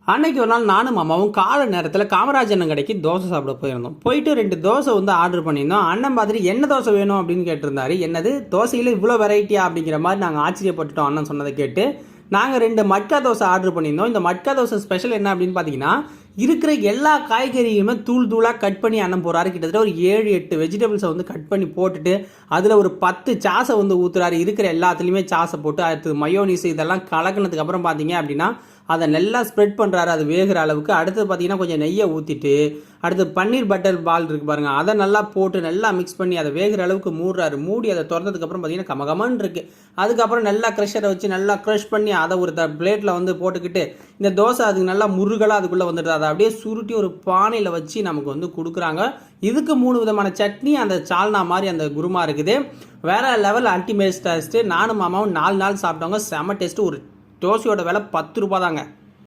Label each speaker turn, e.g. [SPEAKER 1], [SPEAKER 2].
[SPEAKER 1] அன்னைக்கு ஒரு நாள் நானும் மாமாவும் காலை நேரத்தில் காமராஜ் அண்ணன் கடைக்கு தோசை சாப்பிட போயிருந்தோம். போயிட்டு 2 தோசை வந்து ஆர்டர் பண்ணியிருந்தோம். அண்ணன் மாதிரி என்ன தோசை வேணும் அப்படின்னு கேட்டிருந்தாரு. என்னது தோசையில் இவ்வளோ வெரைட்டியா அப்படிங்கிற மாதிரி நாங்கள் ஆச்சரியப்பட்டுட்டோம் அண்ணன் சொன்னதை கேட்டு. நாங்கள் 2 மட்கா தோசை ஆர்டர் பண்ணியிருந்தோம். இந்த மட்கா தோசை ஸ்பெஷல் என்ன அப்படின்னு பார்த்தீங்கன்னா, இருக்கிற எல்லா காய்கறியுமே தூள் தூளாக கட் பண்ணி அண்ணன் போகிறாரு. கிட்டத்தட்ட ஒரு 7-8 வெஜிடபிள்ஸை வந்து கட் பண்ணி போட்டுட்டு அதில் ஒரு 10 சாஸை வந்து ஊற்றுறாரு. இருக்கிற எல்லாத்துலேயுமே சாஸை போட்டு அடுத்து மயோனிஸ் இதெல்லாம் கலக்கினதுக்கு அப்புறம் பார்த்தீங்க அப்படின்னா அதை நல்லா ஸ்ப்ரெட் பண்ணுறாரு அது வேகிற அளவுக்கு. அடுத்தது பார்த்தீங்கன்னா கொஞ்சம் நெய்யை ஊற்றிட்டு அடுத்து பன்னீர் பட்டர் பால் இருக்குது பாருங்கள், அதை நல்லா போட்டு நல்லா மிக்ஸ் பண்ணி அதை வேகிற அளவுக்கு மூடுறாரு. மூடி அதை திறந்ததுக்கப்புறம் பார்த்தீங்கன்னா கமகமன்னு இருக்குது. அதுக்கப்புறம் நல்லா க்ரஷரை வச்சு நல்லா க்ரஷ் பண்ணி அதை ஒரு பிளேட்டில் வந்து போட்டுக்கிட்டு இந்த தோசை அதுக்கு நல்லா முருகலாக அதுக்குள்ளே வந்துடுது. அதை அப்படியே சுருட்டி ஒரு பானையில் வச்சு நமக்கு வந்து கொடுக்குறாங்க. இதுக்கு 3 விதமான சட்னி, அந்த சால்னா மாதிரி அந்த குருமா இருக்குது. வேறு லெவல் அல்டிமேட் டேஸ்ட்டு. நானும் மாமாவும் 4 நாள் சாப்பிட்டவங்க, செம டேஸ்ட்டு. ஒரு தோசையோட விலை 10 ரூபா தாங்க.